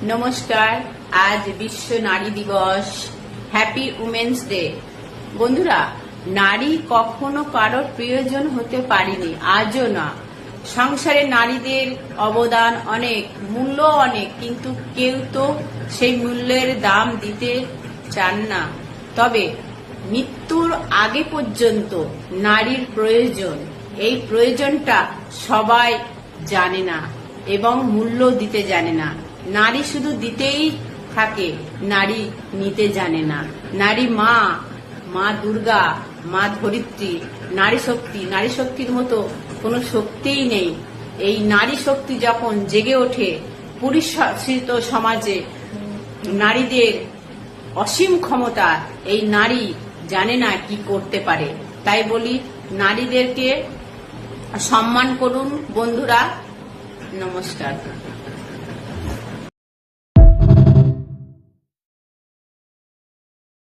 নমস্কার। আজ বিশ্ব নারী দিবস। Happy women's day. বন্ধুরা, নারী কখনো কারোর প্রয়োজন হতে পারেনি, আজও না। সংসারে নারীদের অবদান অনেক, মূল্য অনেক, কিন্তু কেউ তো সেই মূল্যের দাম দিতে চান না। তবে মৃত্যুর আগে পর্যন্ত নারীর প্রয়োজন, এই প্রয়োজনটা সবাই জানে না এবং মূল্য দিতে জানে না। নারী শুধু দিতেই থাকে, নারী নিতে জানে না। নারী মা, মা দুর্গা, মা ধরিত্রী, নারী শক্তির মতো কোনো শক্তিই নেই। এই নারী শক্তি যখন জেগে ওঠে পুরুষাশ্রিত সমাজে, নারীদের অসীম ক্ষমতা, এই নারী জানে না কি করতে পারে। তাই বলি, নারীদেরকে সম্মান করুন বন্ধুরা। নমস্কার।